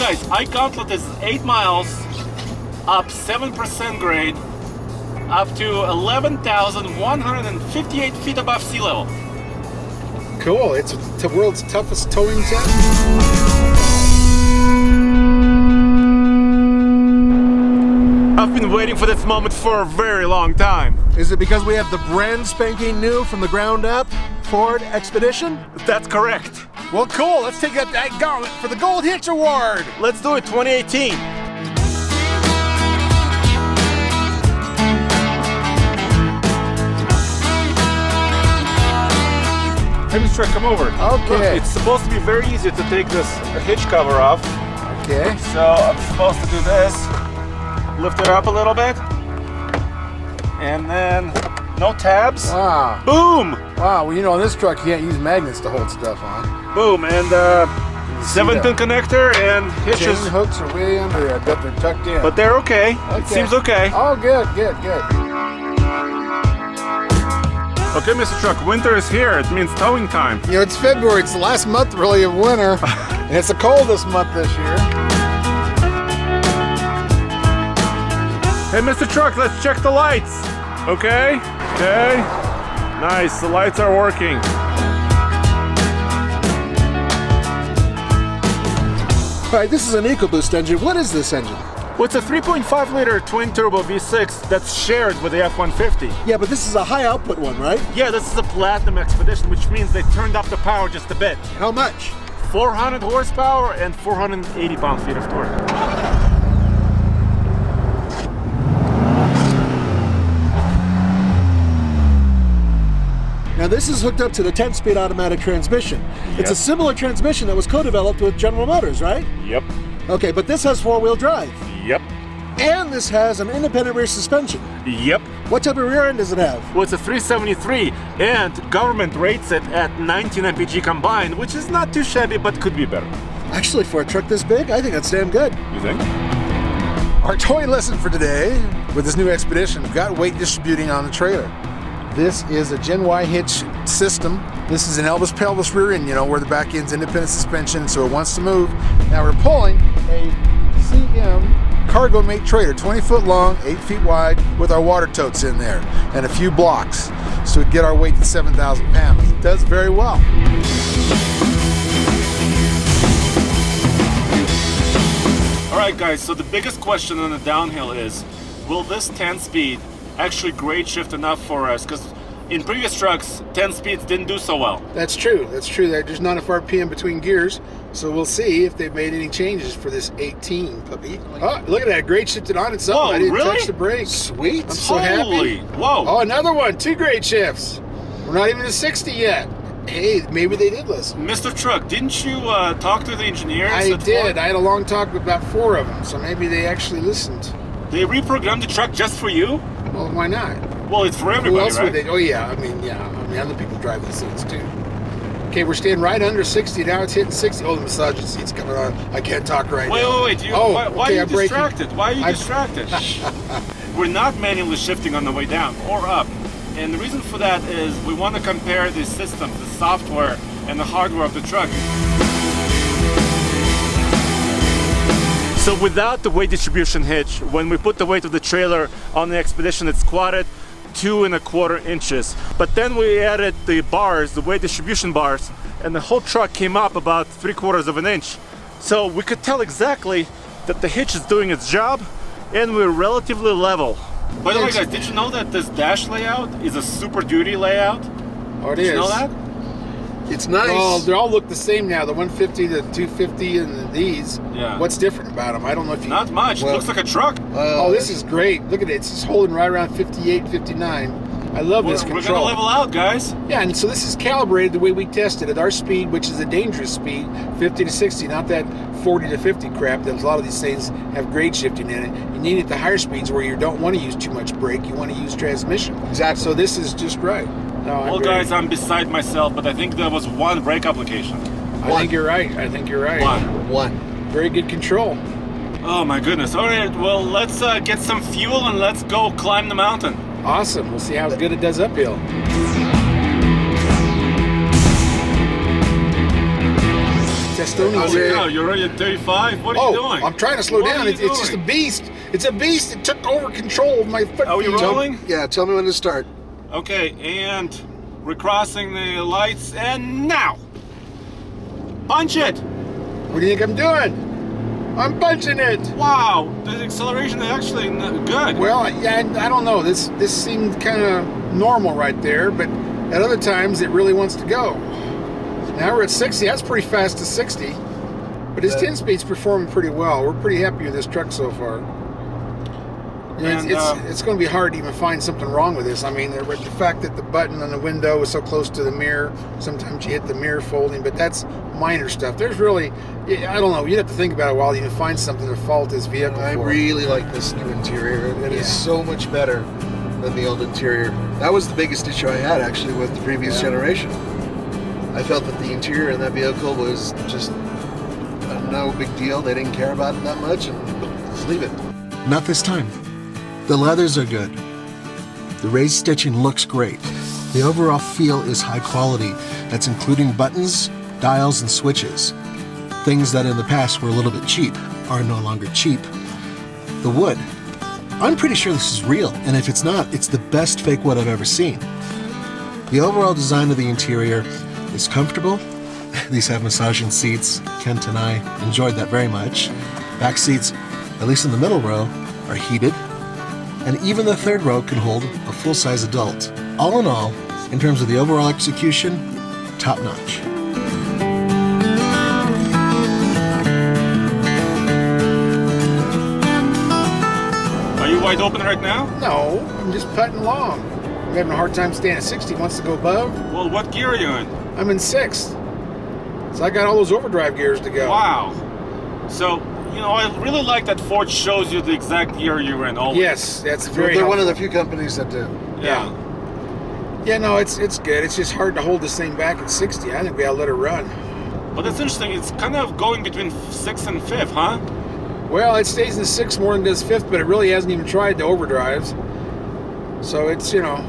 guys, I gauntlet is 8 miles, up 7% grade, up to 11,158 feet above sea level. Cool. It's the world's toughest towing test. I've been waiting for this moment for a very long time. Is it because we have the brand spanking new from the ground up Ford Expedition? That's correct. Well, cool. Let's take up that gauntlet for the Gold Hitch Award. Let's do it, 2018. Hey, Mr. Truck, come over. Okay. Look, it's supposed to be very easy to take this hitch cover off. Okay. So I'm supposed to do this, lift it up a little bit, and then no tabs. Wow. Boom! Wow, well, you know, on this truck, you can't use magnets to hold stuff on. Boom, and 7-pin connector and hitches. Chain hooks are way under there. I bet they're tucked in. But they're okay. It seems okay. Oh, good, good, good. Okay, Mr. Truck, winter is here. It means towing time. You know, it's February. It's the last month, really, of winter. And it's the coldest month this year. Hey, Mr. Truck, let's check the lights. Okay? Okay. Nice, the lights are working. All right, this is an EcoBoost engine. What is this engine? Well, it's a 3.5 liter twin turbo V6 that's shared with the F-150. Yeah, but this is a high output one, right? Yeah, this is a Platinum Expedition, which means they turned up the power just a bit. How much? 400 horsepower and 480 pound-feet of torque. Now this is hooked up to the 10-speed automatic transmission. It's a similar transmission that was co-developed with General Motors, right? Yep. Okay, but this has four-wheel drive. Yep. And this has an independent rear suspension. Yep. What type of rear end does it have? Well, it's a 373, and government rates it at 19 mpg combined, which is not too shabby, but could be better. Actually, for a truck this big, I think that's damn good. You think? Our towing lesson for today, with this new Expedition, we've got weight distributing on the trailer. This is a Gen Y hitch system. This is an Elvis pelvis rear end, you know, where the back end's independent suspension, so it wants to move. Now we're pulling a CM cargo mate trailer, 20 foot long, 8 feet wide, with our water totes in there and a few blocks, so we get our weight to 7,000 pounds. It does very well. All right, guys, so the biggest question on the downhill is, will this 10-speed actually grade shift enough for us? Because in previous trucks, 10 speeds didn't do so well. That's true. That's true. There's not enough RPM between gears, so we'll see if they've made any changes for this 18 puppy. Oh, look at that. Grade shifted on its own. Whoa, I didn't really? touch the brakes. Sweet. I'm so Holy, happy. whoa. Oh, another one. 2 grade shifts. We're not even to 60 yet. Hey, maybe they did listen. Mr. Truck, didn't you talk to the engineers? I did. I had a long talk with about 4 of them, so maybe they actually listened. They reprogrammed the truck just for you? Well, why not? Well, it's for everybody, Who else right? would they? Oh, yeah. I mean, other people drive these things too. Okay, we're staying right under 60. Now it's hitting 60. Oh, the massaging seat's coming on. I can't talk right now. Wait. Why are you distracted? Why are you distracted? We're not manually shifting on the way down or up. And the reason for that is we want to compare the systems, the software, and the hardware of the truck. So without the weight distribution hitch, when we put the weight of the trailer on the Expedition, it squatted 2¼ inches. But then we added the bars, the weight distribution bars, and the whole truck came up about 3/4 inch. So we could tell exactly that the hitch is doing its job, and we're relatively level. By the way, guys, did you know that this dash layout is a Super Duty layout? Oh, it did is. you know that? It's nice. Oh, they all look the same now. The 150, the 250, and these. Yeah. What's different about them? I don't know if you... Not much. It looks like a truck. Oh, this is great. Look at it. It's just holding right around 58, 59. I love this control. We're going to level out, guys. Yeah, and so this is calibrated the way we tested at our speed, which is a dangerous speed, 50 to 60, not that 40 to 50 crap that a lot of these things have grade shifting in it. You need it at the higher speeds where you don't want to use too much brake. You want to use transmission. Exactly. So this is just right. No, well, guys, I'm beside myself, but I think there was one brake application. I think you're right. One. Very good control. Oh, my goodness. All right, well, let's get some fuel and let's go climb the mountain. Awesome. We'll see how good it does uphill. still needs Holy it. cow, you're already at 35? What are you doing? I'm trying to slow What down. are you It's just a doing? beast. It's a beast. It took over control of my foot. Are we feet. rolling? Yeah, tell me when to start. Okay, and we're crossing the lights, and now! Punch it! What do you think I'm doing? I'm punching it. Wow, the acceleration is actually good. Well, yeah, I don't know. This seemed kind of normal right there, but at other times it really wants to go. Now we're at 60. That's pretty fast to 60. But his 10-speed's performing pretty well. We're pretty happy with this truck so far. You know, it's going to be hard to even find something wrong with this. I mean, the fact that the button on the window is so close to the mirror, sometimes you hit the mirror folding, but that's minor stuff. There's really, I don't know, you'd have to think about it while you can find something to fault this vehicle I for. really like this new interior. It is so much better than the old interior. That was the biggest issue I had actually with the previous generation. I felt that the interior in that vehicle was just no big deal. They didn't care about it that much, and just leave it. Not this time. The leathers are good. The raised stitching looks great. The overall feel is high quality. That's including buttons, dials, and switches. Things that in the past were a little bit cheap are no longer cheap. The wood. I'm pretty sure this is real, and if it's not, it's the best fake wood I've ever seen. The overall design of the interior is comfortable. These have massaging seats. Kent and I enjoyed that very much. Back seats, at least in the middle row, are heated. And even the third row can hold a full-size adult. All in all, in terms of the overall execution, top-notch. Are you wide open right now? No, I'm just putting along. I'm having a hard time staying at 60. Wants to go above. Well, what gear are you in? I'm in 6th. So I got all those overdrive gears to go. Wow. So, you know, I really like that Ford shows you the exact gear you're in always. Yes, that's very They're one helpful. of the few companies that do. Yeah. Yeah, no, it's good. It's just hard to hold this thing back at 60. I think we ought to let it run. But it's interesting, it's kind of going between 6th and 5th, huh? Well, it stays in 6th more than it does 5th, but it really hasn't even tried the overdrives. So it's, you know,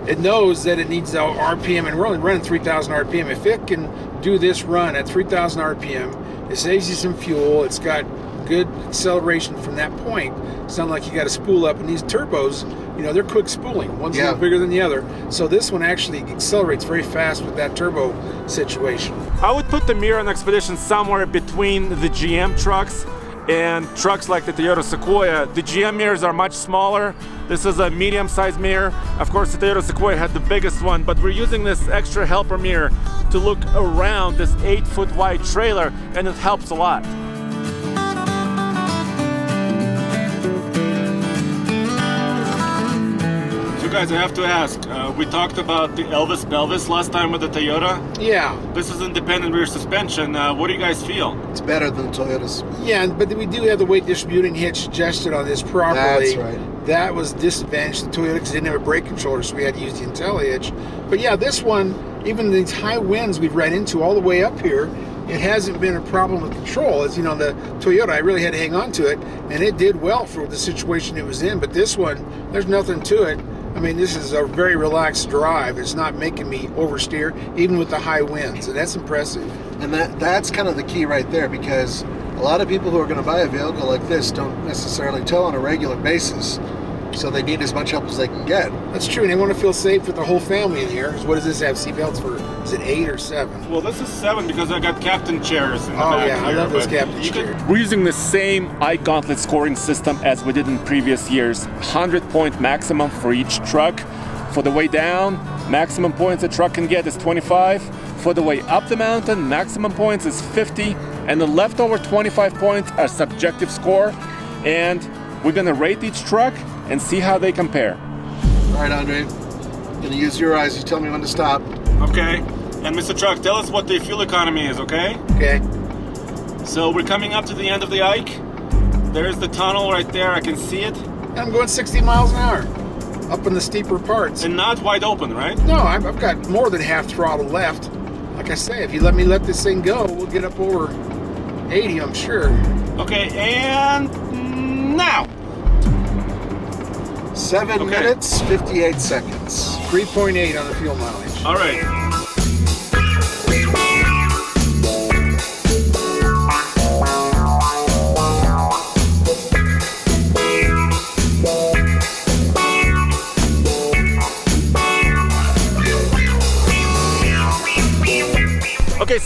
it knows that it needs the RPM, and we're only running 3,000 RPM. If it can do this run at 3,000 RPM, it saves you some fuel. It's got good acceleration from that point. It's not like you got to spool up. And these turbos, you know, they're quick spooling. One's a little bigger than the other. So this one actually accelerates very fast with that turbo situation. I would put the Miron Expedition somewhere between the GM trucks and trucks like the Toyota Sequoia. The GM mirrors are much smaller. This is a medium-sized mirror. Of course, the Toyota Sequoia had the biggest one, but we're using this extra helper mirror to look around this 8-foot wide trailer, and it helps a lot. So guys, I have to ask, we talked about the Elvis Pelvis last time with the Toyota. Yeah. This is independent rear suspension. What do you guys feel? It's better than Toyota's. Yeah, but we do have the weight distributing hitch adjusted on this properly. That's right. That was disadvantage to the Toyota because it didn't have a brake controller, so we had to use the IntelliHitch. But yeah, this one, even these high winds we've ran into all the way up here, it hasn't been a problem with control. As you know, the Toyota, I really had to hang on to it, and it did well for the situation it was in. But this one, there's nothing to it. I mean, this is a very relaxed drive. It's not making me oversteer, even with the high winds, and that's impressive. And that's kind of the key right there, because a lot of people who are going to buy a vehicle like this don't necessarily tow on a regular basis, so they need as much help as they can get. That's true, and they want to feel safe with the whole family in here. 'Cause what does this have, seatbelts for? Is it 8 or 7? Well, this is 7 because I got captain chairs in the back Yeah, I here, love those but captain you could- chairs. We're using the same iGauntlet scoring system as we did in previous years. 100-point maximum for each truck. For the way down, maximum points a truck can get is 25. For the way up the mountain, maximum points is 50. And the leftover 25 points are subjective score. And we're gonna rate each truck and see how they compare. All right, Andre, I'm going to use your eyes. You tell me when to stop. Okay. And Mr. Truck, tell us what the fuel economy is, okay? Okay. So we're coming up to the end of the Ike. There's the tunnel right there. I can see it. And I'm going 60 miles an hour up in the steeper parts. And not wide open, right? No, I've got more than half throttle left. Like I say, if you let me let this thing go, we'll get up over 80, I'm sure. Okay, and now. 7 minutes, 58 seconds. 3.8 on the fuel mileage. All right.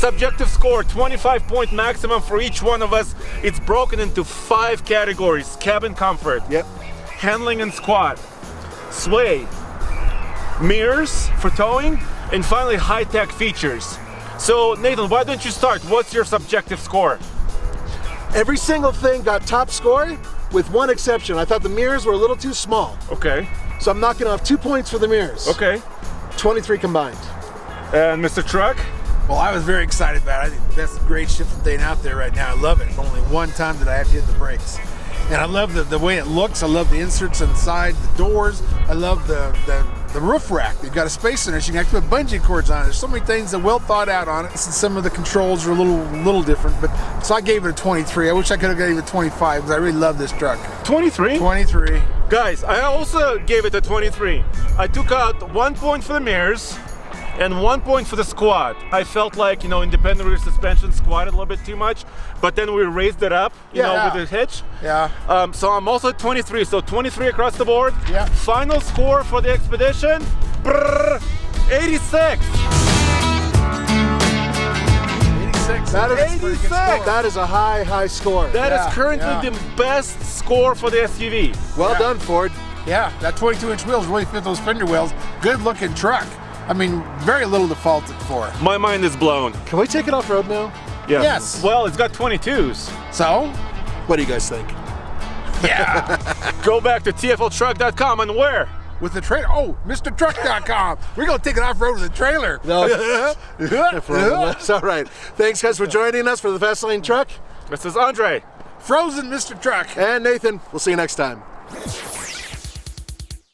subjective score, 25-point maximum for each one of us. It's broken into 5 categories: cabin comfort, Yep. handling and squat, sway, mirrors for towing, and finally high-tech features. So Nathan, why don't you start? What's your subjective score? Every single thing got top score, with one exception. I thought the mirrors were a little too small, Okay, so I'm knocking off 2 points for the mirrors. okay. 23 combined. And Mr. Truck? Well, I was very excited about it. I think that's a great shifting thing out there right now. I love it. Only one time did I have to hit the brakes. And I love the way it looks. I love the inserts inside, the doors. I love the roof rack. They've got a space in there. So you can actually put bungee cords on it. There's so many things that well thought out on it. Some of the controls are a little different. But so I gave it a 23. I wish I could have gave it a 25 because I really love this truck. 23? 23. Guys, I also gave it a 23. I took out 1 point for the mirrors and 1 point for the squat. I felt like, independent rear suspension squatted a little bit too much, but then we raised it up, with the hitch. Yeah. So I'm also at 23, so 23 across the board. Yeah. Final score for the expedition, 86. 86. That is 86. That is a high score. That is Yeah, currently yeah. the best score for the SUV. Well Yeah. done, Ford. Yeah, that 22-inch wheels really fit those fender wheels. Good looking truck. I mean, very little to fault it for. My mind is blown. Can we take it off road now? Yeah. Yes. Well, it's got 22s. So, What do you guys think? yeah. Go back to tfltruck.com and where? With the trailer. Oh, MrTruck.com. We're going to take it off road with the trailer. No. That's all right. Thanks, guys, for joining us for the Fast Lane Truck. This is Andre. Frozen Mr. Truck. And Nathan, we'll see you next time.